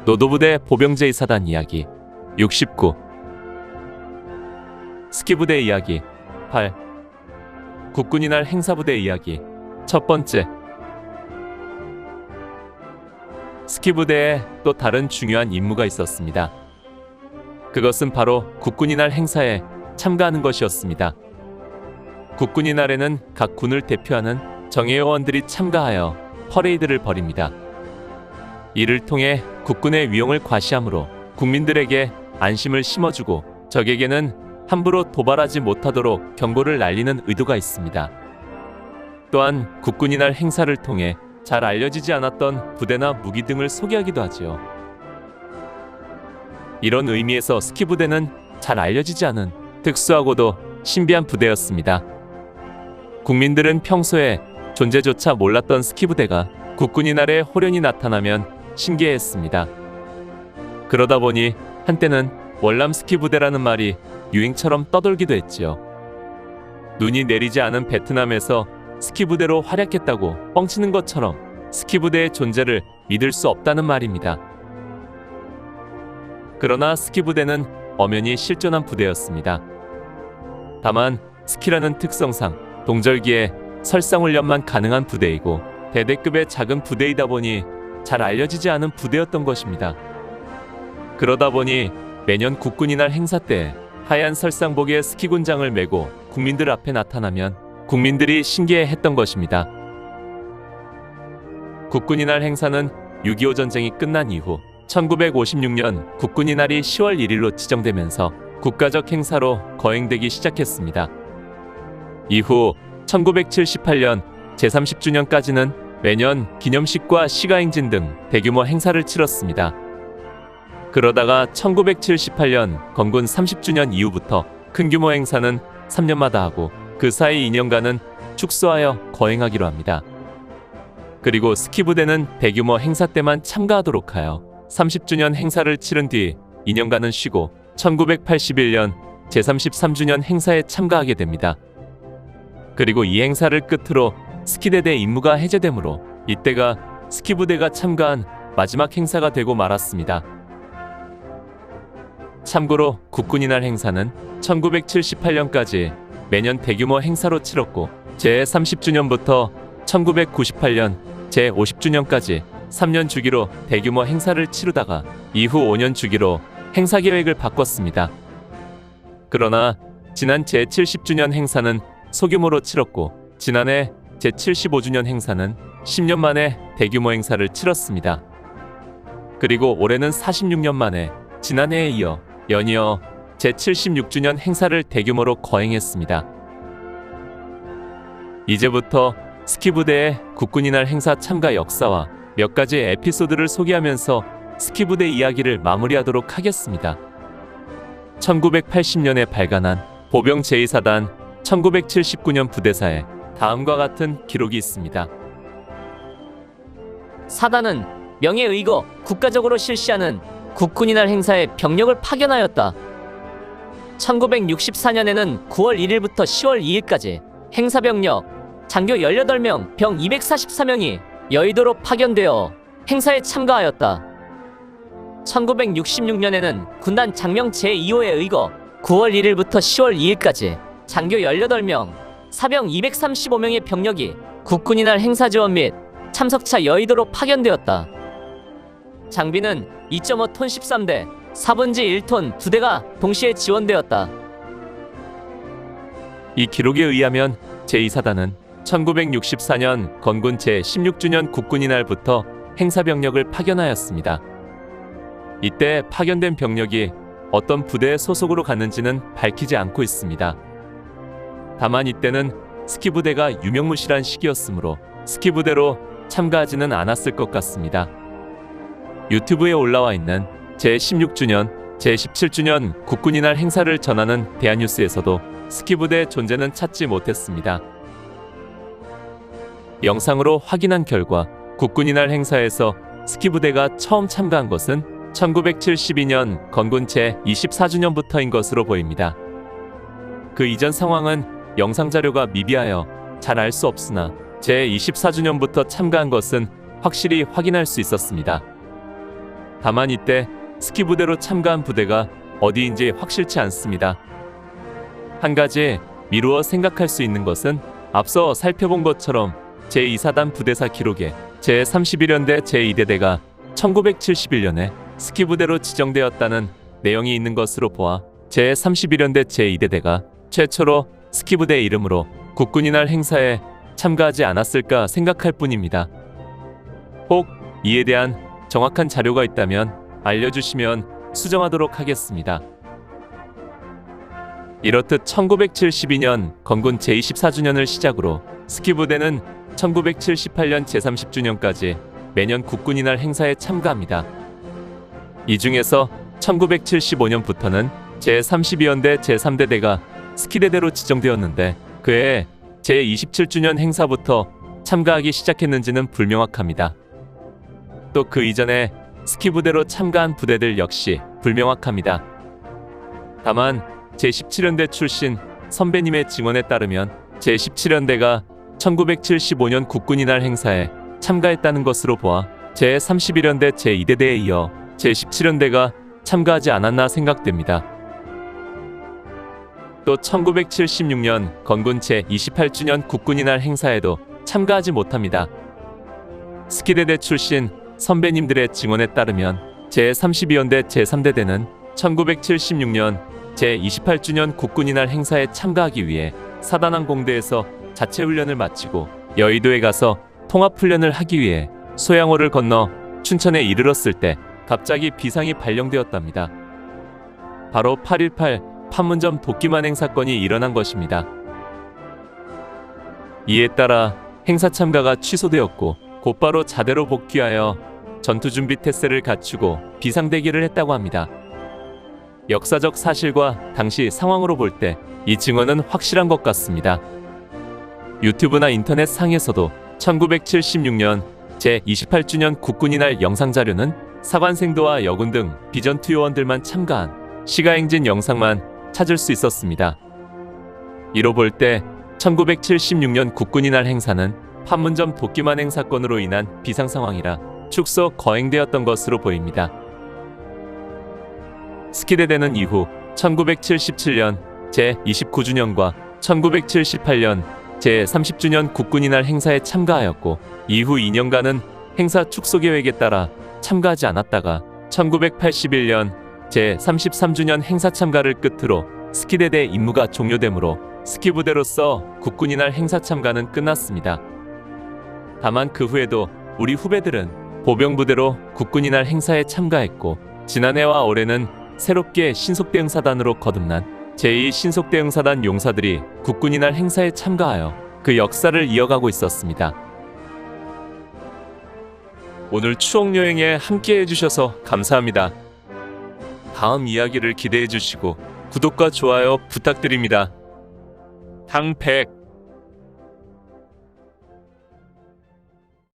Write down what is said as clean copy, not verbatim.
노도부대 보병제의사단 이야기 69 스키부대 이야기 8 국군이 날 행사부대 이야기 첫 번째, 스키부대에 또 다른 중요한 임무가 있었습니다. 그것은 바로 국군이 날 행사에 참가하는 것이었습니다. 국군이 날에는 각 군을 대표하는 정예요원들이 참가하여 퍼레이드를 벌입니다. 이를 통해 국군의 위용을 과시하므로 국민들에게 안심을 심어주고 적에게는 함부로 도발하지 못하도록 경고를 날리는 의도가 있습니다. 또한 국군이 날 행사를 통해 잘 알려지지 않았던 부대나 무기 등을 소개하기도 하지요. 이런 의미에서 스키부대는 잘 알려지지 않은 특수하고도 신비한 부대였습니다. 국민들은 평소에 존재조차 몰랐던 스키부대가 국군이 날에 호련히 나타나면 신기해했습니다. 그러다 보니 한때는 월남 스키부대라는 말이 유행처럼 떠돌기도 했지요. 눈이 내리지 않은 베트남에서 스키부대로 활약했다고 뻥치는 것처럼 스키부대의 존재를 믿을 수 없다는 말입니다. 그러나 스키부대는 엄연히 실존한 부대였습니다. 다만 스키라는 특성상 동절기에 설상훈련만 가능한 부대이고 대대급의 작은 부대이다 보니 잘 알려지지 않은 부대였던 것입니다. 그러다 보니 매년 국군이 날 행사 때 하얀 설상복에 스키군장을 메고 국민들 앞에 나타나면 국민들이 신기해했던 것입니다. 국군이 날 행사는 6.25 전쟁이 끝난 이후 1956년 국군이 날이 10월 1일로 지정되면서 국가적 행사로 거행되기 시작했습니다. 이후 1978년 제30주년까지는 매년 기념식과 시가행진 등 대규모 행사를 치렀습니다. 그러다가 1978년 건군 30주년 이후부터 큰 규모 행사는 3년마다 하고 그 사이 2년간은 축소하여 거행하기로 합니다. 그리고 스키부대는 대규모 행사 때만 참가하도록 하여 30주년 행사를 치른 뒤 2년간은 쉬고 1981년 제33주년 행사에 참가하게 됩니다. 그리고 이 행사를 끝으로 스키대대 임무가 해제되므로 이때가 스키부대가 참가한 마지막 행사가 되고 말았습니다. 참고로 국군이 날 행사는 1978년까지 매년 대규모 행사로 치렀고 제30주년부터 1998년 제50주년까지 3년 주기로 대규모 행사를 치르다가 이후 5년 주기로 행사 계획을 바꿨습니다. 그러나 지난 제70주년 행사는 소규모로 치렀고 지난해 제75주년 행사는 10년 만에 대규모 행사를 치렀습니다. 그리고 올해는 46년 만에 지난해에 이어 연이어 제76주년 행사를 대규모로 거행했습니다. 이제부터 스키부대의 국군이 날 행사 참가 역사와 몇 가지 에피소드를 소개하면서 스키부대 이야기를 마무리하도록 하겠습니다. 1980년에 발간한 보병 제2사단 1979년 부대사에 다음과 같은 기록이 있습니다. 사단은 명예의거 국가적으로 실시하는 국군이 날 행사에 병력을 파견하였다. 1964년에는 9월 1일부터 10월 2일까지 행사병력 장교 18명, 병 244명이 여의도로 파견되어 행사에 참가하였다. 1966년에는 군단 장명 제2호에 의거 9월 1일부터 10월 2일까지 장교 18명, 사병 235명의 병력이 국군이 날 행사 지원 및 참석차 여의도로 파견되었다. 장비는 2.5톤 13대, 4분지 1톤 2대가 동시에 지원되었다. 이 기록에 의하면 제2사단은 1964년 건군 제16주년 국군이 날부터 행사병력을 파견하였습니다. 이때 파견된 병력이 어떤 부대의 소속으로 갔는지는 밝히지 않고 있습니다. 다만 이때는 스키부대가 유명무실한 시기였으므로 스키부대로 참가하지는 않았을 것 같습니다. 유튜브에 올라와 있는 제16주년, 제17주년 국군이 날 행사를 전하는 대한뉴스에서도 스키부대의 존재는 찾지 못했습니다. 영상으로 확인한 결과 국군이 날 행사에서 스키부대가 처음 참가한 것은 1972년 건군 제24주년부터인 것으로 보입니다. 그 이전 상황은 영상 자료가 미비하여 잘 알 수 없으나 제24주년부터 참가한 것은 확실히 확인할 수 있었습니다. 다만 이때 스키 부대로 참가한 부대가 어디인지 확실치 않습니다. 한 가지 미루어 생각할 수 있는 것은 앞서 살펴본 것처럼 제2사단 부대사 기록에 제31연대 제2대대가 1971년에 스키 부대로 지정되었다는 내용이 있는 것으로 보아 제31연대 제2대대가 최초로 스키 부대 이름으로 국군이날 행사에 참가하지 않았을까 생각할 뿐입니다. 혹 이에 대한 정확한 자료가 있다면 알려주시면 수정하도록 하겠습니다. 이렇듯 1972년 건군 제24주년을 시작으로 스키 부대는 1978년 제30주년까지 매년 국군이날 행사에 참가합니다. 이 중에서 1975년부터는 제32연대 제3대대가 스키대대로 지정되었는데 그해 제27주년 행사부터 참가하기 시작했는지는 불명확합니다. 또 그 이전에 스키 부대로 참가한 부대들 역시 불명확합니다. 다만 제17연대 출신 선배님의 증언에 따르면 제17연대가 1975년 국군이날 행사에 참가했다는 것으로 보아 제31연대 제2대대에 이어 제17연대가 참가하지 않았나 생각됩니다. 또 1976년 건군 제28주년 국군이날 행사에도 참가하지 못합니다. 스키대대 출신 선배님들의 증언에 따르면 제32연대 제3대대는 1976년 제28주년 국군이날 행사에 참가하기 위해 사단항공대에서 자체훈련을 마치고 여의도에 가서 통합훈련을 하기 위해 소양호를 건너 춘천에 이르렀을 때 갑자기 비상이 발령되었답니다. 바로 8.18 판문점 도끼만행 사건이 일어난 것입니다. 이에 따라 행사 참가가 취소되었고 곧바로 자대로 복귀하여 전투준비 태세를 갖추고 비상대기를 했다고 합니다. 역사적 사실과 당시 상황으로 볼 때 이 증언은 확실한 것 같습니다. 유튜브나 인터넷 상에서도 1976년 제28주년 국군이날 영상자료는 사관생도와 여군 등 비전투요원들만 참가한 시가행진 영상만 찾을 수 있었습니다. 이로 볼 때 1976년 국군이날 행사는 판문점 도끼만행 사건으로 인한 비상상황이라 축소 거행되었던 것으로 보입니다. 스키대대는 이후 1977년 제29주년과 1978년 제30주년 국군이날 행사에 참가하였고 이후 2년간은 행사 축소 계획에 따라 참가하지 않았다가 1981년 제33주년 행사 참가를 끝으로 스키대대 임무가 종료되므로 스키부대로서 국군이날 행사 참가는 끝났습니다. 다만 그 후에도 우리 후배들은 보병부대로 국군이날 행사에 참가했고 지난해와 올해는 새롭게 신속대응사단으로 거듭난 제2신속대응사단 용사들이 국군이날 행사에 참가하여 그 역사를 이어가고 있었습니다. 오늘 추억여행에 함께 해주셔서 감사합니다. 다음 이야기를 기대해 주시고 구독과 좋아요 부탁드립니다. 당백